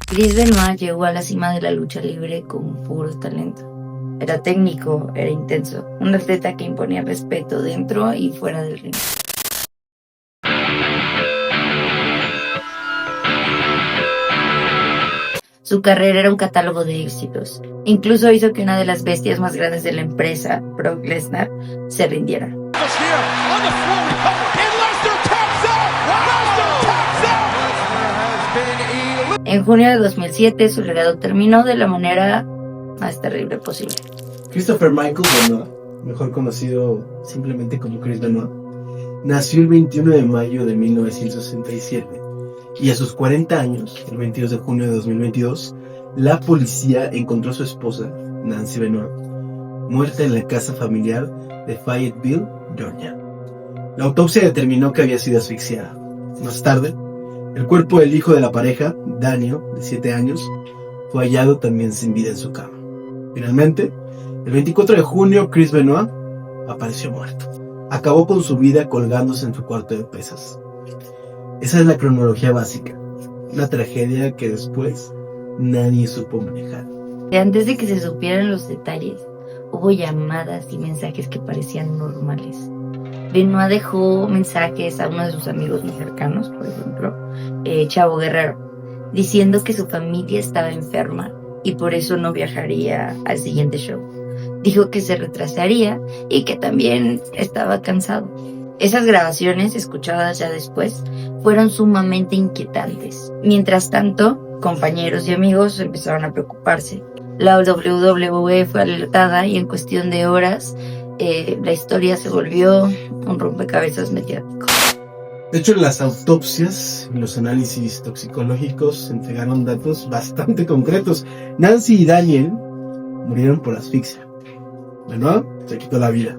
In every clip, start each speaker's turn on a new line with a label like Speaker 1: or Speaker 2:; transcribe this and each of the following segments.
Speaker 1: Chris Benoit llegó a la cima de la lucha libre con puro talento. Era técnico, era intenso, un atleta que imponía respeto dentro y fuera del ring. Su carrera era un catálogo de éxitos. Incluso hizo que una de las bestias más grandes de la empresa, Brock Lesnar, se rindiera. En junio de 2007, su legado terminó de la manera más terrible posible.
Speaker 2: Christopher Michael Benoit, mejor conocido simplemente como Chris Benoit, nació el 21 de mayo de 1967 y a sus 40 años, el 22 de junio de 2022, la policía encontró a su esposa, Nancy Benoit, muerta en la casa familiar de Fayetteville, Georgia. La autopsia determinó que había sido asfixiada. Más tarde, el cuerpo del hijo de la pareja, Daniel, de 7 años, fue hallado también sin vida en su cama. Finalmente, el 24 de junio, Chris Benoit apareció muerto. Acabó con su vida colgándose en su cuarto de pesas. Esa es la cronología básica. Una tragedia que después nadie supo manejar.
Speaker 1: Antes de que se supieran los detalles, hubo llamadas y mensajes que parecían normales. Benoit dejó mensajes a uno de sus amigos más cercanos, por ejemplo, Chavo Guerrero, diciendo que su familia estaba enferma y por eso no viajaría al siguiente show. Dijo que se retrasaría y que también estaba cansado. Esas grabaciones, escuchadas ya después, fueron sumamente inquietantes. Mientras tanto, compañeros y amigos empezaron a preocuparse. La WWE fue alertada y en cuestión de horas la historia se volvió un rompecabezas mediático.
Speaker 2: De hecho, las autopsias y los análisis toxicológicos entregaron datos bastante concretos. Nancy y Daniel murieron por asfixia. Benoit se quitó la vida.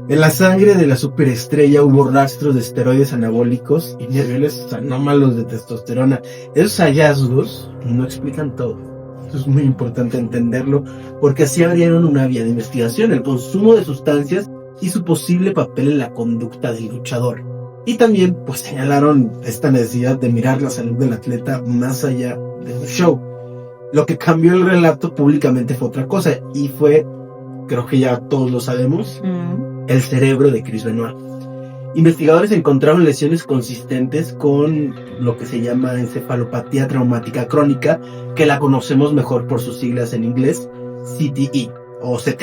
Speaker 2: En la sangre de la superestrella hubo rastros de esteroides anabólicos y niveles anómalos de testosterona. Esos hallazgos no explican todo. Esto es muy importante entenderlo porque así abrieron una vía de investigación, el consumo de sustancias y su posible papel en la conducta del luchador. Y también pues señalaron esta necesidad de mirar la salud del atleta más allá de un show. Lo que cambió el relato públicamente fue otra cosa y fue, creo que ya todos lo sabemos, el cerebro de Chris Benoit. Investigadores encontraron lesiones consistentes con lo que se llama encefalopatía traumática crónica, que la conocemos mejor por sus siglas en inglés, CTE o CT.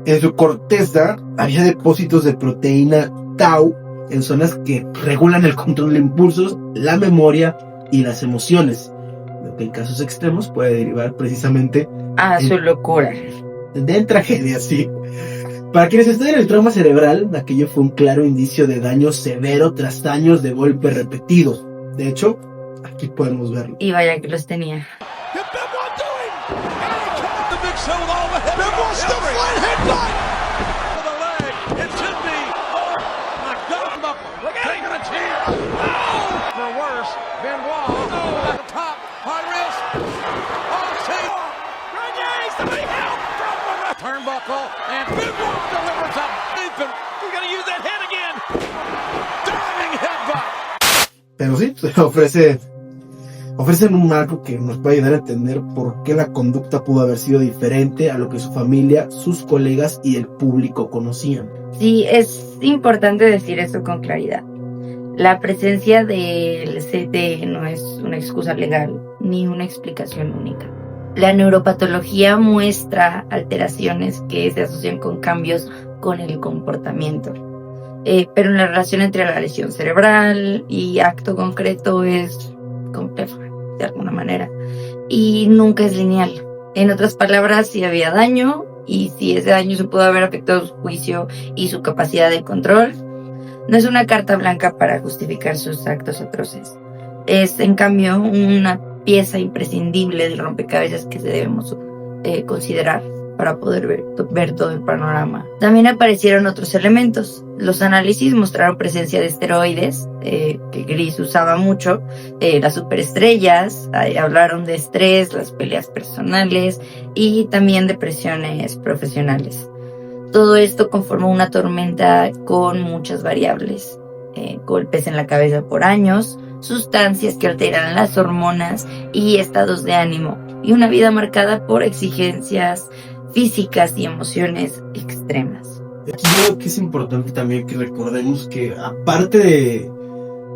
Speaker 2: En su corteza había depósitos de proteína tau en zonas que regulan el control de impulsos, la memoria y las emociones, lo que en casos extremos puede derivar precisamente
Speaker 1: su locura.
Speaker 2: De tragedias, sí. Para quienes estudian el trauma cerebral, aquello fue un claro indicio de daño severo tras años de golpes repetidos. De hecho, aquí podemos verlo.
Speaker 1: Y vaya que los tenía.
Speaker 2: Pero sí, ofrecen un marco que nos puede ayudar a entender por qué la conducta pudo haber sido diferente a lo que su familia, sus colegas y el público conocían.
Speaker 1: Sí, es importante decir esto con claridad. La presencia del CTE no es una excusa legal ni una explicación única. La neuropatología muestra alteraciones que se asocian con cambios con el comportamiento. Pero la relación entre la lesión cerebral y acto concreto es compleja, de alguna manera, y nunca es lineal. En otras palabras, si había daño, y si ese daño se pudo haber afectado su juicio y su capacidad de control, no es una carta blanca para justificar sus actos atroces. Es, en cambio, una pieza imprescindible del rompecabezas que debemos considerar para poder ver todo el panorama. También aparecieron otros elementos. Los análisis mostraron presencia de esteroides, que Chris usaba mucho, las superestrellas, hablaron de estrés, las peleas personales y también de presiones profesionales. Todo esto conformó una tormenta con muchas variables, golpes en la cabeza por años, sustancias que alteran las hormonas y estados de ánimo, y una vida marcada por exigencias físicas y emociones extremas.
Speaker 2: Aquí creo que es importante también que recordemos que aparte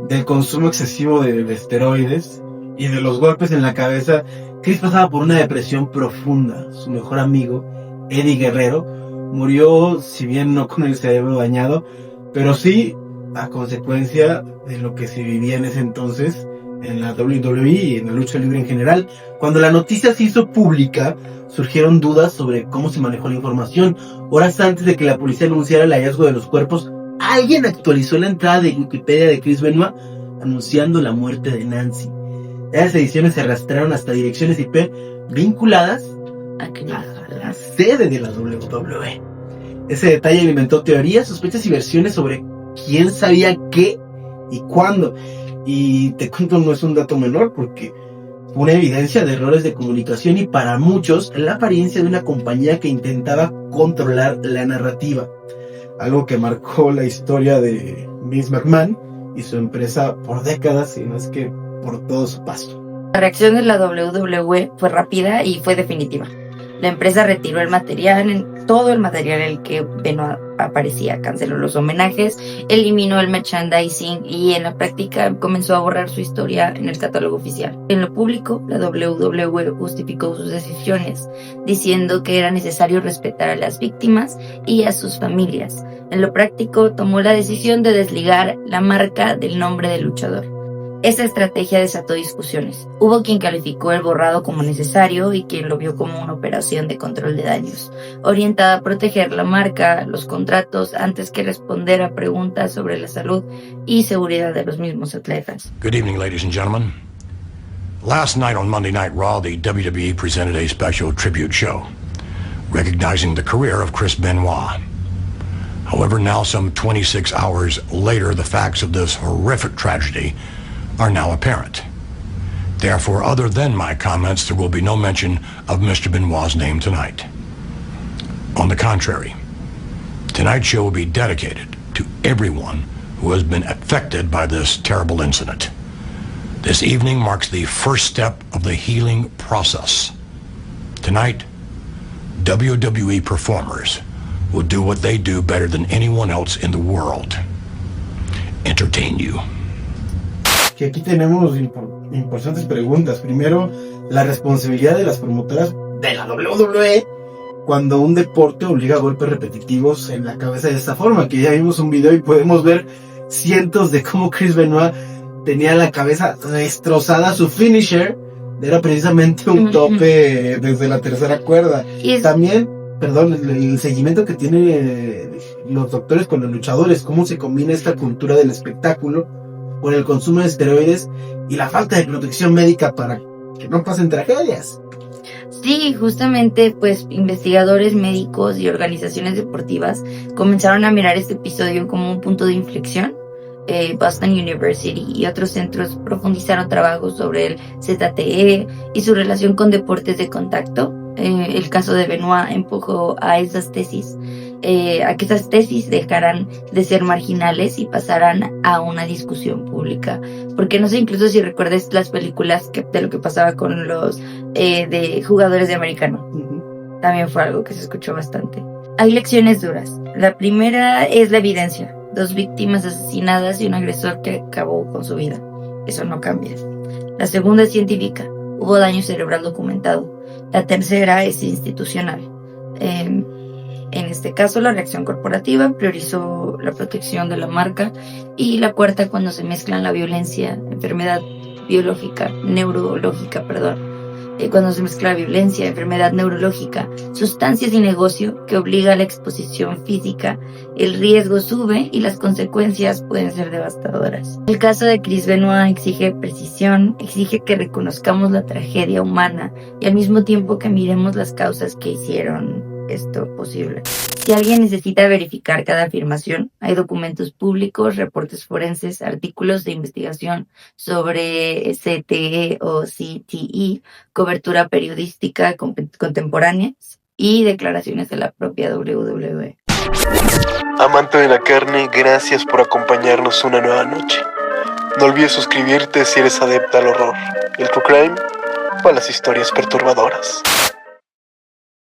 Speaker 2: del consumo excesivo de esteroides y de los golpes en la cabeza, Chris pasaba por una depresión profunda. Su mejor amigo, Eddie Guerrero, murió, si bien no con el cerebro dañado, pero sí a consecuencia de lo que se vivía en ese entonces en la WWE y en la lucha libre en general. Cuando la noticia se hizo pública, surgieron dudas sobre cómo se manejó la información. Horas antes de que la policía anunciara el hallazgo de los cuerpos, alguien actualizó la entrada de Wikipedia de Chris Benoit anunciando la muerte de Nancy. Esas ediciones se arrastraron hasta direcciones IP vinculadas a la sede de la WWE. Ese detalle alimentó teorías, sospechas y versiones sobre quién sabía qué y cuándo. Y te cuento, no es un dato menor porque fue una evidencia de errores de comunicación y para muchos la apariencia de una compañía que intentaba controlar la narrativa. Algo que marcó la historia de Vince McMahon y su empresa por décadas, y no es que por todo su paso.
Speaker 1: La reacción de la WWE fue rápida y fue definitiva. La empresa retiró todo el material en el que Benoit aparecía, canceló los homenajes, eliminó el merchandising y en la práctica comenzó a borrar su historia en el catálogo oficial. En lo público, la WWE justificó sus decisiones, diciendo que era necesario respetar a las víctimas y a sus familias. En lo práctico, tomó la decisión de desligar la marca del nombre del luchador. Esa estrategia desató discusiones. Hubo quien calificó el borrado como necesario y quien lo vio como una operación de control de daños, orientada a proteger la marca, los contratos, antes que responder a preguntas sobre la salud y seguridad de los mismos atletas.
Speaker 3: Good evening, ladies and gentlemen. Last night on Monday Night Raw, the WWE presented a special tribute show, recognizing the career of Chris Benoit. However, now some 26 hours later, the facts of this horrific tragedy are now apparent. Therefore, other than my comments, there will be no mention of Mr. Benoit's name tonight. On the contrary, tonight's show will be dedicated to everyone who has been affected by this terrible incident. This evening marks the first step of the healing process. Tonight, WWE performers will do what they do better than anyone else in the world: entertain you.
Speaker 2: Que aquí tenemos importantes preguntas. Primero, la responsabilidad de las promotoras de la WWE cuando un deporte obliga a golpes repetitivos en la cabeza de esta forma, que ya vimos un video y podemos ver cientos de cómo Chris Benoit tenía la cabeza destrozada. Su finisher era precisamente un tope desde la tercera cuerda. Y también, el seguimiento que tienen los doctores con los luchadores, cómo se combina esta cultura del espectáculo con el consumo de esteroides y la falta de protección médica para que no pasen tragedias.
Speaker 1: Sí, justamente, pues investigadores médicos y organizaciones deportivas comenzaron a mirar este episodio como un punto de inflexión. Boston University y otros centros profundizaron trabajos sobre el ZTE y su relación con deportes de contacto. El caso de Benoit empujó a esas tesis, a que esas tesis dejaran de ser marginales y pasaran a una discusión pública. Porque no sé, incluso si recuerdas las películas de lo que pasaba con los de jugadores de americano. También fue algo que se escuchó bastante. Hay lecciones duras. La primera es la evidencia. 2 víctimas asesinadas y un agresor que acabó con su vida. Eso no cambia. La segunda es científica. Hubo daño cerebral documentado. La tercera es institucional. En este caso, la reacción corporativa priorizó la protección de la marca. Y la cuarta, cuando se mezclan la violencia, enfermedad neurológica, cuando se mezcla la violencia, enfermedad neurológica, sustancias y negocio que obliga a la exposición física, el riesgo sube y las consecuencias pueden ser devastadoras. El caso de Chris Benoit exige precisión, exige que reconozcamos la tragedia humana y al mismo tiempo que miremos las causas que hicieron esto posible. Si alguien necesita verificar cada afirmación, hay documentos públicos, reportes forenses, artículos de investigación sobre CTE o CTE, cobertura periodística contemporánea y declaraciones de la propia WWE.
Speaker 4: Amante de la carne, gracias por acompañarnos una nueva noche.
Speaker 2: No olvides suscribirte si eres adepta al horror, el true crime o a las historias perturbadoras.